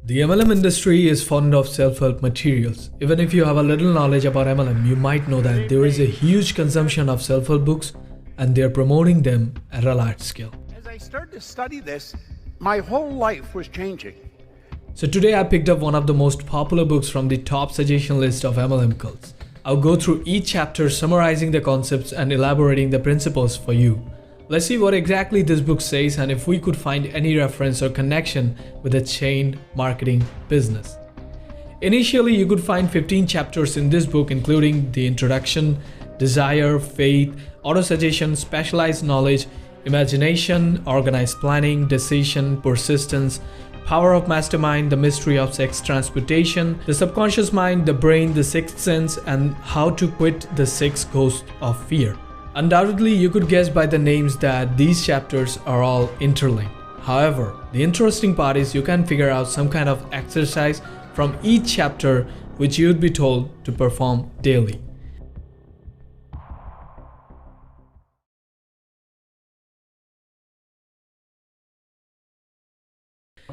The MLM industry is fond of self-help materials. Even if you have a little knowledge about MLM, you might know that there is a huge consumption of self-help books and they're promoting them at a large scale. As I started to study this, my whole life was changing. So today I picked up one of the most popular books from the top suggestion list of MLM cults. I'll go through each chapter summarizing the concepts and elaborating the principles for you. Let's see what exactly this book says and if we could find any reference or connection with a chain marketing business. Initially, you could find 15 chapters in this book, including the introduction, desire, faith, auto-suggestion, specialized knowledge, imagination, organized planning, decision, persistence, power of mastermind, the mystery of sex transportation, the subconscious mind, the brain, the sixth sense, and how to quit the 6 ghosts of fear. Undoubtedly, you could guess by the names that these chapters are all interlinked. However, the interesting part is you can figure out some kind of exercise from each chapter which you would be told to perform daily.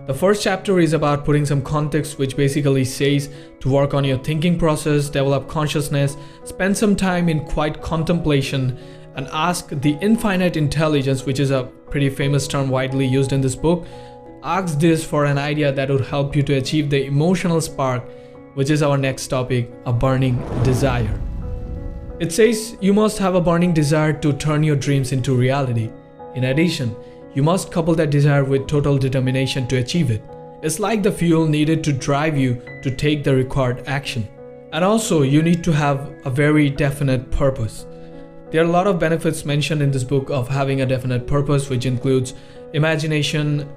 The first chapter is about putting some context, which basically says to work on your thinking process, develop consciousness, spend some time in quiet contemplation, and ask the infinite intelligence, which is a pretty famous term widely used in this book. Ask this for an idea that would help you to achieve the emotional spark, which is our next topic, a burning desire. It says you must have a burning desire to turn your dreams into reality. In addition, you must couple that desire with total determination to achieve it. It's like the fuel needed to drive you to take the required action. And also, you need to have a very definite purpose. There are a lot of benefits mentioned in this book of having a definite purpose, which includes imagination,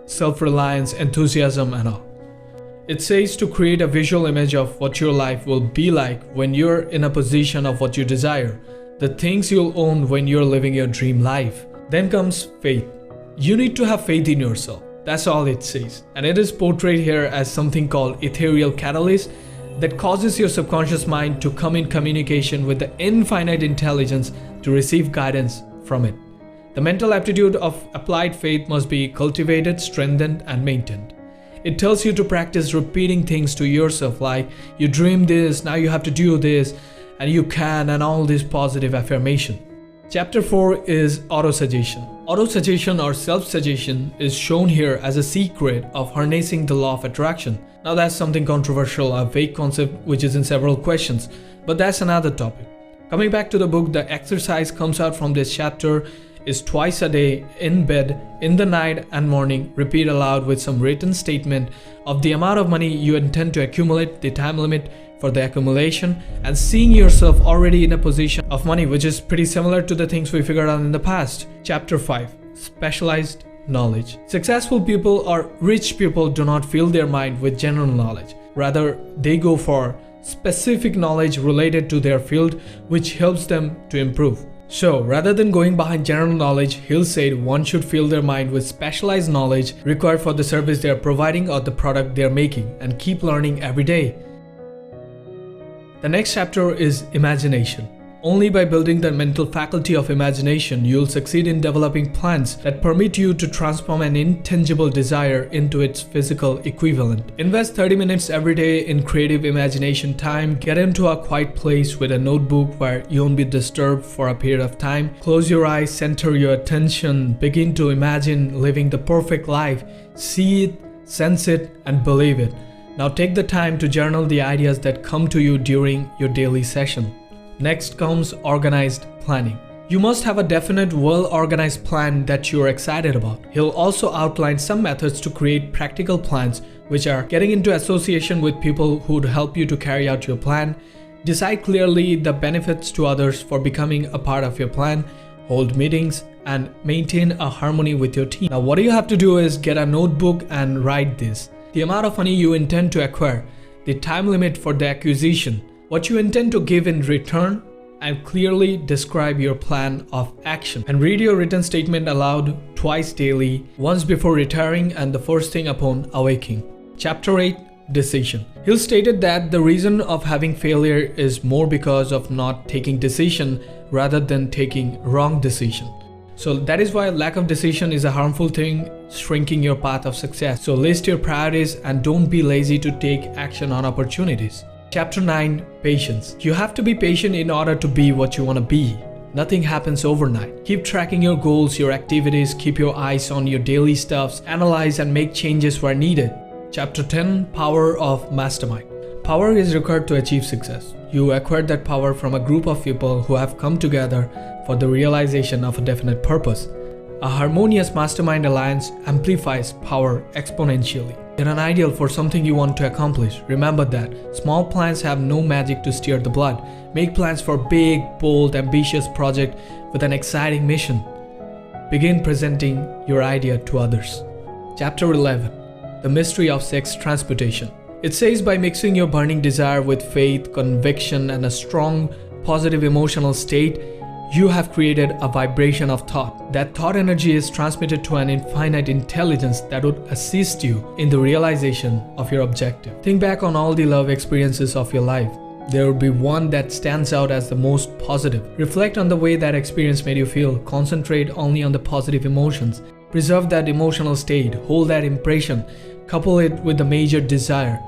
self-reliance, enthusiasm, and all. It says to create a visual image of what your life will be like when you're in a position of what you desire, the things you'll own when you're living your dream life. Then comes faith. You need to have faith in yourself. That's all it says. And it is portrayed here as something called ethereal catalyst that causes your subconscious mind to come in communication with the infinite intelligence to receive guidance from it. The mental aptitude of applied faith must be cultivated, strengthened, and maintained. It tells you to practice repeating things to yourself like, you dream this, now you have to do this, and you can, and all this positive affirmation. Chapter 4 is autosuggestion. Autosuggestion or self-suggestion is shown here as a secret of harnessing the law of attraction. Now that's something controversial, a vague concept which is in several questions, but that's another topic. Coming back to the book, the exercise comes out from this chapter is twice a day in bed, in the night and morning, repeat aloud with some written statement of the amount of money you intend to accumulate, the time limit for the accumulation, and seeing yourself already in a position of money, which is pretty similar to the things we figured out in the past. Chapter 5, specialized knowledge. Successful people or rich people do not fill their mind with general knowledge. Rather, they go for specific knowledge related to their field, which helps them to improve. So, rather than going behind general knowledge, Hill said one should fill their mind with specialized knowledge required for the service they are providing or the product they are making, and keep learning every day. The next chapter is imagination. Only by building the mental faculty of imagination, you'll succeed in developing plans that permit you to transform an intangible desire into its physical equivalent. Invest 30 minutes every day in creative imagination time. Get into a quiet place with a notebook where you won't be disturbed for a period of time. Close your eyes, center your attention, begin to imagine living the perfect life. See it, sense it, and believe it. Now take the time to journal the ideas that come to you during your daily session. Next comes organized planning. You must have a definite, well-organized plan that you are excited about. He'll also outline some methods to create practical plans, which are getting into association with people who would help you to carry out your plan, decide clearly the benefits to others for becoming a part of your plan, hold meetings, and maintain a harmony with your team. Now what you have to do is get a notebook and write this. The amount of money you intend to acquire, the time limit for the acquisition, what you intend to give in return, and clearly describe your plan of action. And read your written statement aloud twice daily, once before retiring and the first thing upon awaking. Chapter 8, decision. Hill stated that the reason of having failure is more because of not taking decision rather than taking wrong decision. So that is why lack of decision is a harmful thing, shrinking your path of success. So list your priorities and don't be lazy to take action on opportunities. Chapter 9, Patience. You have to be patient in order to be what you want to be. Nothing happens overnight. Keep tracking your goals, your activities, keep your eyes on your daily stuffs, analyze and make changes where needed. Chapter 10, Power of Mastermind. Power is required to achieve success. You acquire that power from a group of people who have come together for the realization of a definite purpose. A harmonious mastermind alliance amplifies power exponentially. You're an ideal for something you want to accomplish. Remember that small plans have no magic to steer the blood. Make plans for big, bold, ambitious project with an exciting mission. Begin presenting your idea to others. Chapter 11, The Mystery of Sex Transmutation. It says by mixing your burning desire with faith, conviction, and a strong, positive emotional state, you have created a vibration of thought. That thought energy is transmitted to an infinite intelligence that would assist you in the realization of your objective. Think back on all the love experiences of your life. There will be one that stands out as the most positive. Reflect on the way that experience made you feel. Concentrate only on the positive emotions. Preserve that emotional state. Hold that impression. Couple it with the major desire.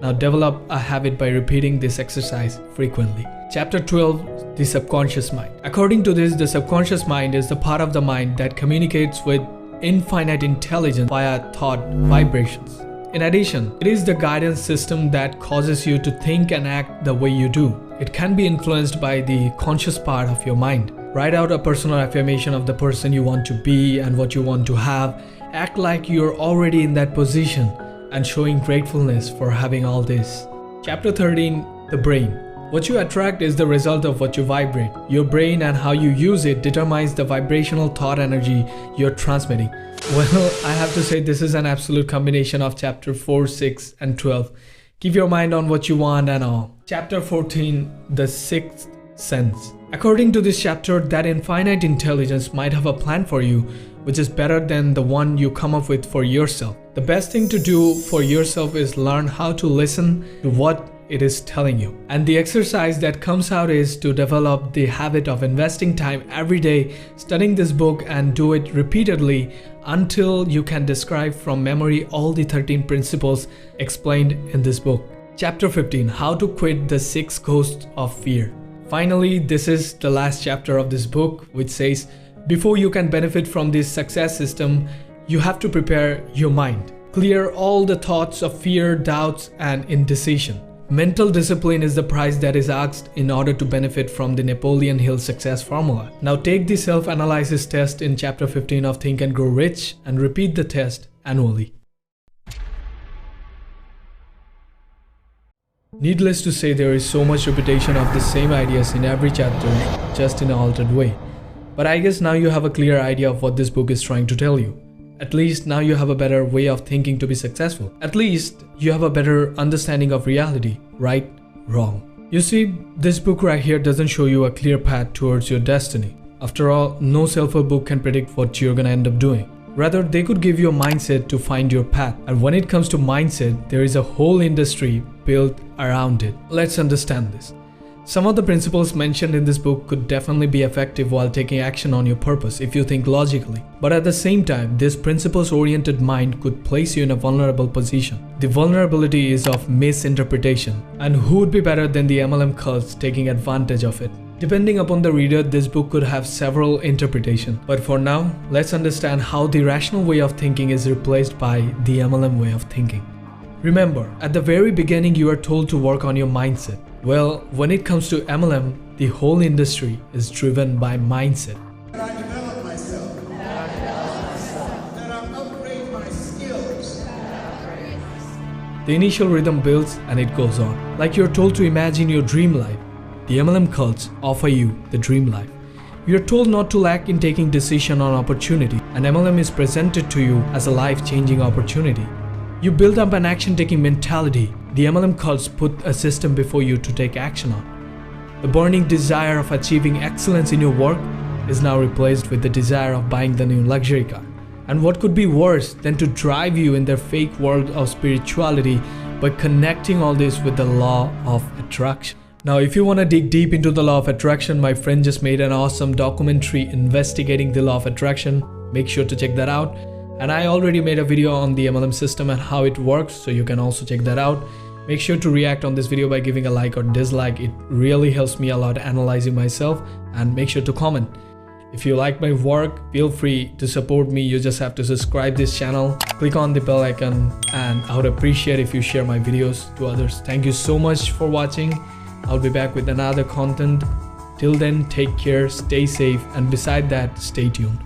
Now develop a habit by repeating this exercise frequently. Chapter 12, The Subconscious Mind. According to this, the subconscious mind is the part of the mind that communicates with infinite intelligence via thought vibrations. In addition, it is the guidance system that causes you to think and act the way you do. It can be influenced by the conscious part of your mind. Write out a personal affirmation of the person you want to be and what you want to have. Act like you're already in that position and showing gratefulness for having all this. Chapter 13, The Brain. What you attract is the result of what you vibrate. Your brain and how you use it determines the vibrational thought energy you're transmitting. Well, I have to say this is an absolute combination of chapter 4, 6, and 12. Keep your mind on what you want and all. Chapter 14, The Sixth Sense. According to this chapter, that infinite intelligence might have a plan for you, which is better than the one you come up with for yourself. The best thing to do for yourself is learn how to listen to what it is telling you. And the exercise that comes out is to develop the habit of investing time every day studying this book and do it repeatedly until you can describe from memory all the 13 principles explained in this book. Chapter 15, How to Quit the 6 Ghosts of Fear. Finally, this is the last chapter of this book, which says, before you can benefit from this success system, you have to prepare your mind. Clear all the thoughts of fear, doubts, and indecision. Mental discipline is the price that is asked in order to benefit from the Napoleon Hill success formula. Now take the self-analysis test in chapter 15 of Think and Grow Rich and repeat the test annually. Needless to say, there is so much repetition of the same ideas in every chapter, just in an altered way. But I guess now you have a clear idea of what this book is trying to tell you. At least now you have a better way of thinking to be successful. At least you have a better understanding of reality, right, wrong. You see, this book right here doesn't show you a clear path towards your destiny. After all, no self-help book can predict what you're gonna end up doing. Rather, they could give you a mindset to find your path. And when it comes to mindset, there is a whole industry built around it. Let's understand this. Some of the principles mentioned in this book could definitely be effective while taking action on your purpose if you think logically. But at the same time, this principles-oriented mind could place you in a vulnerable position. The vulnerability is of misinterpretation. And who would be better than the MLM cults taking advantage of it? Depending upon the reader, this book could have several interpretations. But for now, let's understand how the rational way of thinking is replaced by the MLM way of thinking. Remember, at the very beginning, you are told to work on your mindset. Well, when it comes to MLM, the whole industry is driven by mindset. That I develop myself. That I upgrade my skills. The initial rhythm builds and it goes on. Like you're told to imagine your dream life. The MLM cults offer you the dream life. You're told not to lack in taking decision on opportunity, and MLM is presented to you as a life-changing opportunity. You build up an action-taking mentality. The MLM cults put a system before you to take action on. The burning desire of achieving excellence in your work is now replaced with the desire of buying the new luxury car. And what could be worse than to drive you in their fake world of spirituality by connecting all this with the law of attraction? Now, if you want to dig deep into the law of attraction, my friend just made an awesome documentary investigating the law of attraction. Make sure to check that out. And I already made a video on the MLM system and how it works, so you can also check that out. Make sure to react on this video by giving a like or dislike. It really helps me a lot analyzing myself, and make sure to comment. If you like my work, feel free to support me. You just have to subscribe this channel, click on the bell icon, and I would appreciate if you share my videos to others. Thank you so much for watching. I'll be back with another content. Till then, take care, stay safe, and beside that, stay tuned.